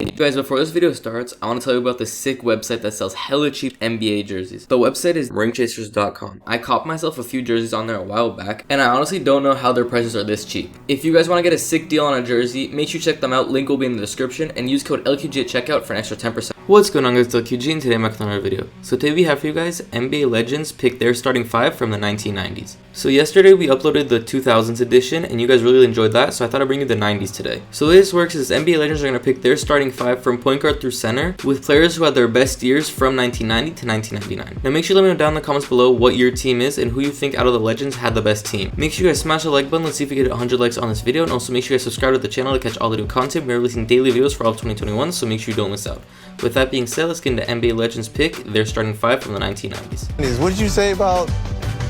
You guys, before this video starts, I want to tell you about this sick website that sells hella cheap NBA jerseys. The website is ringchasers.com. I copped myself a few jerseys on there a while back, and I honestly don't know how their prices are this cheap. If you guys want to get a sick deal on a jersey, make sure you check them out. Link will be in the description, and use code LQG at checkout for an extra 10%. What's going on, guys? It's LQG, and today I'm back with another video. So today we have for you guys NBA legends pick their starting 5 from the 1990s. So yesterday we uploaded the 2000s edition, and you guys really enjoyed that, so I thought I'd bring you the 90s today. So the way this works is NBA legends are going to pick their starting 5 from point guard through center, with players who had their best years from 1990 to 1999. Now make sure you let me know down in the comments below what your team is and who you think out of the legends had the best team. Make sure you guys smash the like button. Let's see if we get 100 likes on this video, and also make sure you guys subscribe to the channel to catch all the new content. We're releasing daily videos for all of 2021, so make sure you don't miss out. With that being said, let's get into NBA legends pick their starting 5 from the 1990s. What did you say about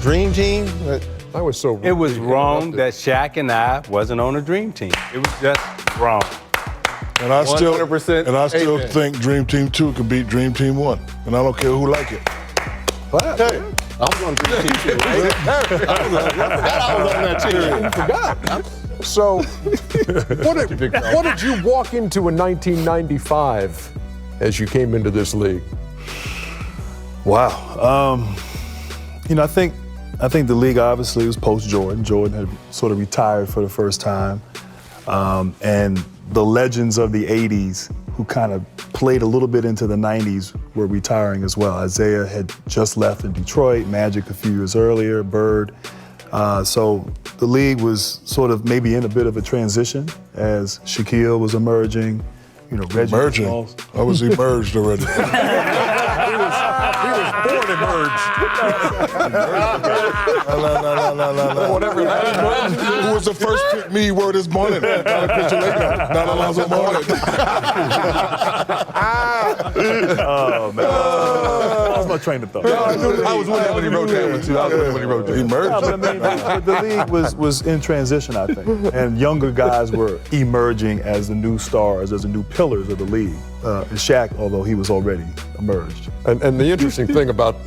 Dream Team? That was so wrong. It was wrong that Shaq and I wasn't on a Dream Team. It was just wrong. And I still 100% think Dream Team 2 could beat Dream Team 1. And I don't care who like it. Hey, I'm on Dream Team 2. I was on that team. So, what did you walk into in 1995 as you came into this league? Wow. I think the league obviously was post-Jordan. Jordan had sort of retired for the first time. And the legends of the 80s who kind of played a little bit into the 90s were retiring as well. Isaiah had just left in Detroit, Magic a few years earlier, Bird. So the league was sort of maybe in a bit of a transition as Shaquille was emerging, Reggie. Emerging? I was emerged already. He was born emerged. No. Whatever that is. Who was the first pick me word this morning? Not a picture later. Not Alonzo Mourning. Oh, man. That was my train of thought. I was with him when he wrote that one, too. I was with him when he wrote that. Emerged? The league was in transition, I think. And younger guys were emerging as the new stars, as the new pillars of the league. And Shaq, although he was already emerged. And the interesting thing about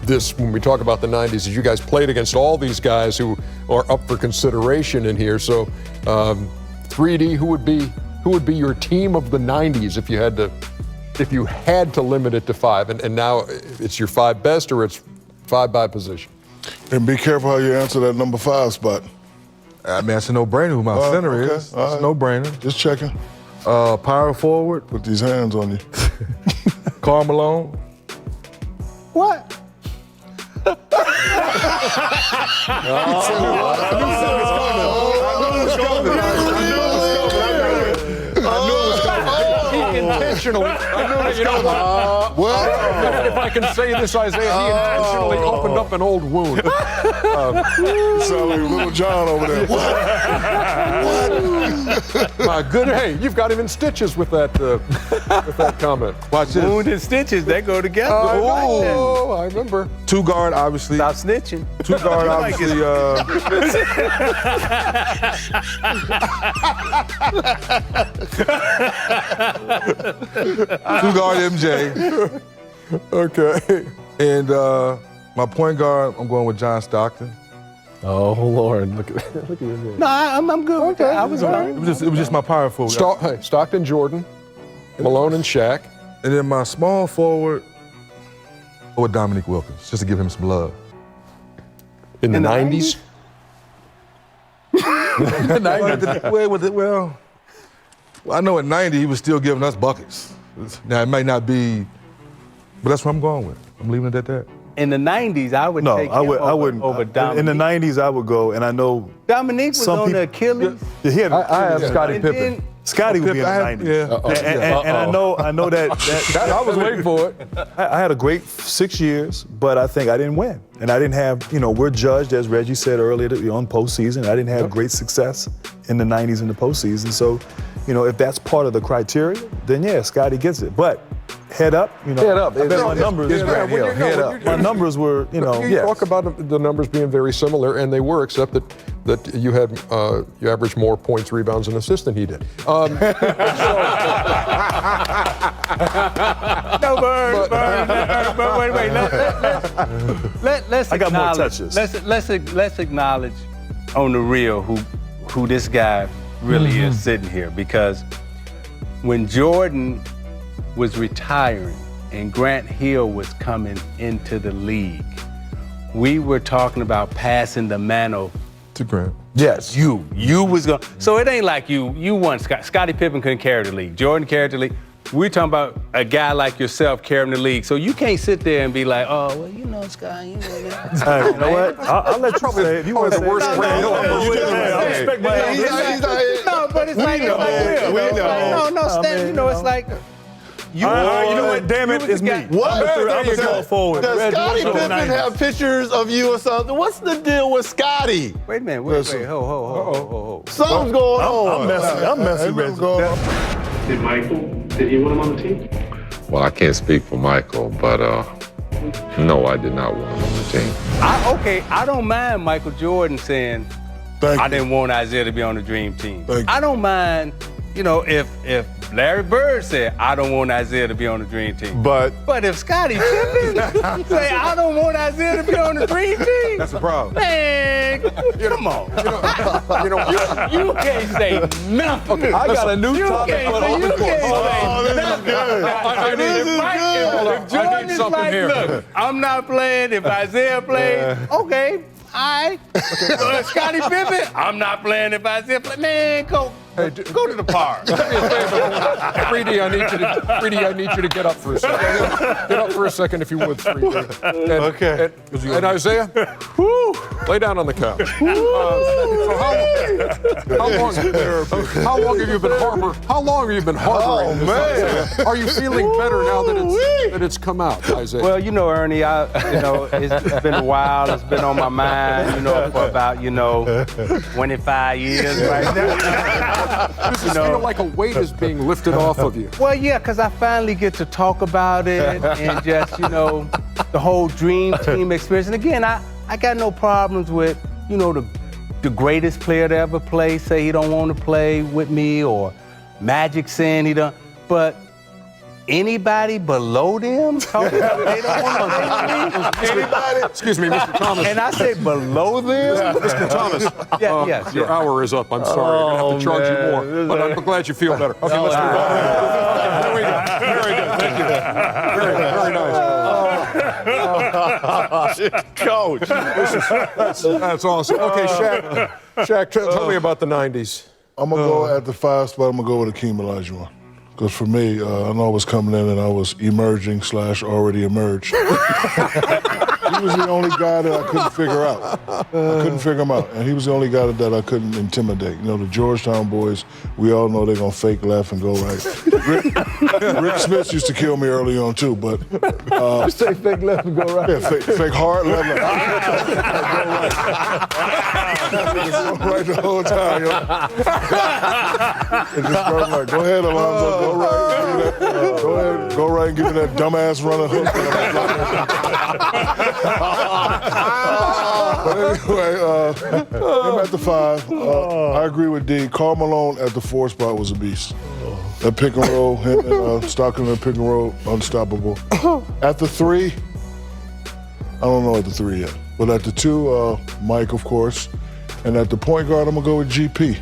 this, when we talk about the 90s, is you guys played against all these guys who are up for consideration in here. So, 3D, who would be your team of the 90s if you had to limit it to 5? And now it's your 5 best, or it's 5 by position? And be careful how you answer that number 5 spot. I mean, that's a no-brainer who my center is. It's a no-brainer. Just checking. Power forward. Put these hands on you. Karl Malone. What? Intentionally. If I can say this, Isaiah, he intentionally opened up an old wound. Sound like Little John over there. What? My goodness. Hey, you've got him in stitches with that comment. Watch this. Wound and stitches, they go together. Oh, I remember. 2 guard, obviously. Stop snitching. 2 guard, obviously. 2 guard MJ. Okay. And my point guard, I'm going with John Stockton. Oh, Lord. Look at this. No, I'm good with that. I was all right. It was just my power forward. Hey, Stockton, Jordan, Malone, and Shaq. And then my small forward, with Dominique Wilkins, just to give him some love. In the 90s? Well, I know at 90 he was still giving us buckets. Now it might not be, but that's what I'm going with. I'm leaving it at that. In the 90s, I would take him over Dominique. In the 90s, I would go, and I know Dominique was on the Achilles. I have Scottie Pippen. Scottie would be in the 90s. And I know that I was waiting for it. I had a great 6 years, but I think I didn't win. And I didn't have, we're judged, as Reggie said earlier, on postseason. I didn't have great success in the 90s in the postseason. So, if that's part of the criteria, then yeah, Scottie gets it. But head up, Head up. I bet my numbers. Head up. My numbers were, You talk about the numbers being very similar, and they were, except that you had you averaged more points, rebounds, and assists than he did. No, Burn. Wait. Let's I got more acknowledge- touches. Let's acknowledge on the real who this guy really is sitting here, because when Jordan was retiring and Grant Hill was coming into the league, we were talking about passing the mantle To Grant. Yes, you was going. So it ain't like you won. Scottie Pippen couldn't carry the league. Jordan carried the league. We're talking about a guy like yourself carrying the league. So you can't sit there and be like, oh, well, you know, Scott, you know that. Hey, you know what? I'll let you say it. If you want to say worst brand. No, but it's like real. No, Stan, you know, it's like. You know what? Damn it, it's me. What? I'm just going forward. Does Scottie Pippen have pictures of you or something? What's the deal with Scottie? Wait a minute. Wait. Ho. Something's going on. I'm messy, Reggie. Did he want him on the team? Well, I can't speak for Michael, but no, I did not want him on the team. I don't mind Michael Jordan saying, I didn't want Isaiah to be on the dream team. I don't mind, if Larry Bird said, I don't want Isaiah to be on the dream team. But if Scottie Pippen say, I don't want Isaiah to be on the dream team. That's the problem. Man, come on. You can't say nothing. I got a new topic. This is good. If Jordan is like, look, I'm not playing. If Isaiah plays, okay, all right. Scottie Pippen, I'm not playing if Isaiah plays. Man, go to the park. Do me a favor. 3D, I need you to get up for a second. Get up for a second if you would, 3D. Okay. And Isaiah, lay down on the couch. How long have you been harboring this, Isaiah? Are you feeling better now that it's come out, Isaiah? Well, Ernie, it's been a while. It's been on my mind, for about, 25 years right now. Does this feel like a weight is being lifted off of you? Well, yeah, because I finally get to talk about it and just, the whole dream team experience. And again, I got no problems with, the greatest player to ever play say he don't want to play with me, or Magic saying he don't. But anybody below them talking about they don't want to play with me? Anybody? Excuse me, Mr. Thomas. And I say below them? Mr. Thomas. Yes. Your hour is up. I'm sorry. I'm going to have to charge you more. But I'm glad you feel better. Okay, let's move on. There we go. Very good. Thank you. Very nice. Coach. That's awesome. Okay, Shaq, tell me about the 90s. I'm going to go at the 5 spot. I'm going to go with Hakeem Olajuwon. Because for me, I know I was coming in and I was emerging / already emerged. He was the only guy that I couldn't figure out. I couldn't figure him out. And he was the only guy that I couldn't intimidate. The Georgetown boys, we all know they're going to fake left and go right. Rick Smith used to kill me early on, too, but... You say fake left and go right? Yeah, fake hard left. Go right the whole time, And just go right. Go ahead, Alonzo. Go right. Go right and give me that dumbass running hook. But anyway, him at the 5. I agree with D. Karl Malone at the 4 spot was a beast. That pick and roll, him and Stockton in pick and roll, unstoppable. At the 3, I don't know at the 3 yet. But at the 2, Mike, of course. And at the point guard, I'm going to go with GP.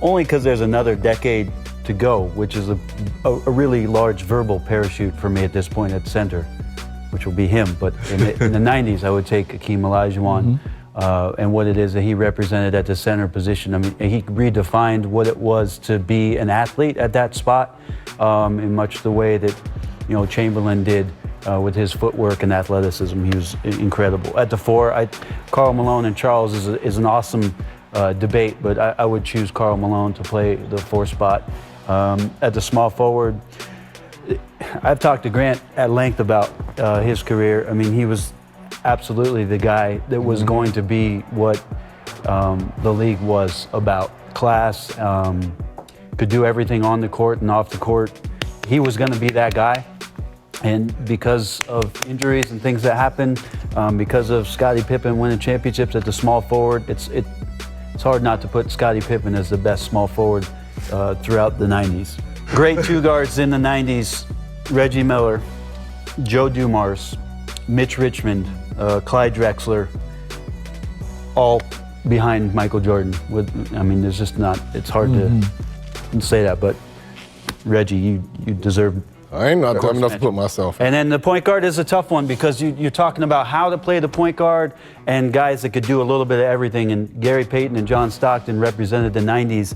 Only because there's another decade to go, which is a really large verbal parachute for me at this point at center, which will be him. But in the 90s, I would take Hakeem Olajuwon and what it is that he represented at the center position. I mean, he redefined what it was to be an athlete at that spot in much the way that, Chamberlain did with his footwork and athleticism. He was incredible. At the 4, Karl Malone and Charles is an awesome debate, but I would choose Karl Malone to play the 4 spot. At the small forward, I've talked to Grant at length about his career. I mean, he was absolutely the guy that was going to be what the league was about. Class, could do everything on the court and off the court. He was going to be that guy. And because of injuries and things that happened, because of Scottie Pippen winning championships at the small forward, it's hard not to put Scottie Pippen as the best small forward throughout the 90s. Great 2 guards in the 90s, Reggie Miller, Joe Dumars, Mitch Richmond, Clyde Drexler, all behind Michael Jordan. There's just not, it's hard to say that, but Reggie, you deserve. I ain't not dumb enough to put myself in. And then the point guard is a tough one because you're talking about how to play the point guard and guys that could do a little bit of everything. And Gary Payton and John Stockton represented the 90s,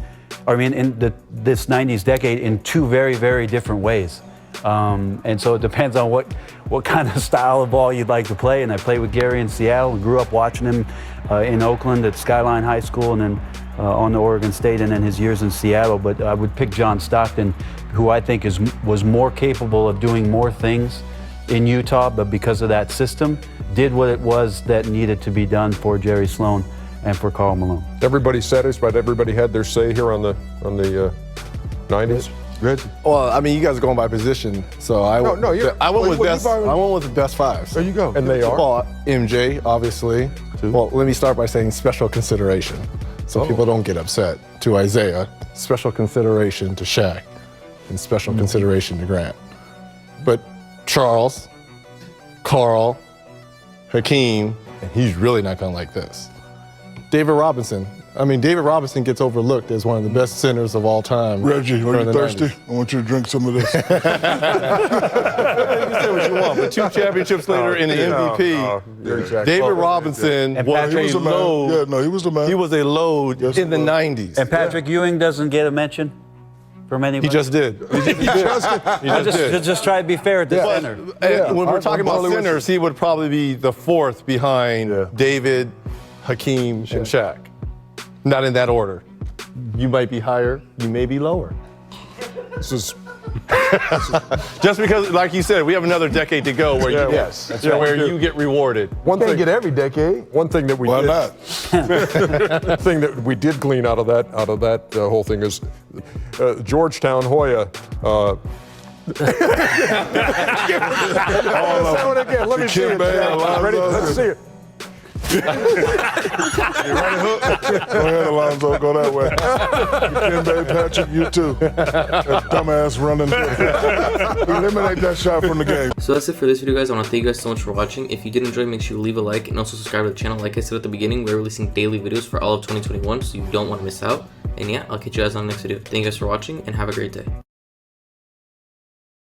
this 90s decade in two very, very different ways. And so it depends on what kind of style of ball you'd like to play. And I played with Gary in Seattle and grew up watching him in Oakland at Skyline High School and then on the Oregon State and then his years in Seattle. But I would pick John Stockton, who I think was more capable of doing more things in Utah, but because of that system, did what it was that needed to be done for Jerry Sloan and for Karl Malone. Everybody satisfied. Everybody had their say here on the 90s. Reggie. Well, I mean, you guys are going by position, so I went with the best fives. There you go. And they are. Well, MJ, obviously. Well, let me start by saying special consideration, so people don't get upset. To Isaiah, special consideration to Shaq, and special consideration to Grant. But Charles, Carl, Hakeem, and he's really not gonna like this. David Robinson. I mean, David Robinson gets overlooked as one of the best centers of all time. Reggie, are during you the thirsty? 90s. I want you to drink some of this. You can say what you want, but 2 championships later in the MVP, David Robinson was a load. Yeah, no, he was the man. He was a load in the 90s. And Patrick Ewing doesn't get a mention from anybody? He just did. Just try to be fair at the center. When we're talking about centers, he would probably be the fourth behind David, Hakeem, and Shaq. Not in that order. You might be higher, you may be lower. This is just because, like you said, we have another decade to go where you get rewarded. one thing. Get every decade. One thing that we Why did. not? thing that we did glean out of that whole thing is Georgetown Hoya. Let me see it. Ready? Let's see it. Go ahead, Alonzo. Go that way. Kimbe, Patrick, you too. That dumbass running. Eliminate that shot from the game. So that's it for this video, guys. I want to thank you guys so much for watching. If you did enjoy, make sure you leave a like and also subscribe to the channel. Like I said at the beginning, we're releasing daily videos for all of 2021, so you don't want to miss out. And yeah, I'll catch you guys on the next video. Thank you guys for watching and have a great day.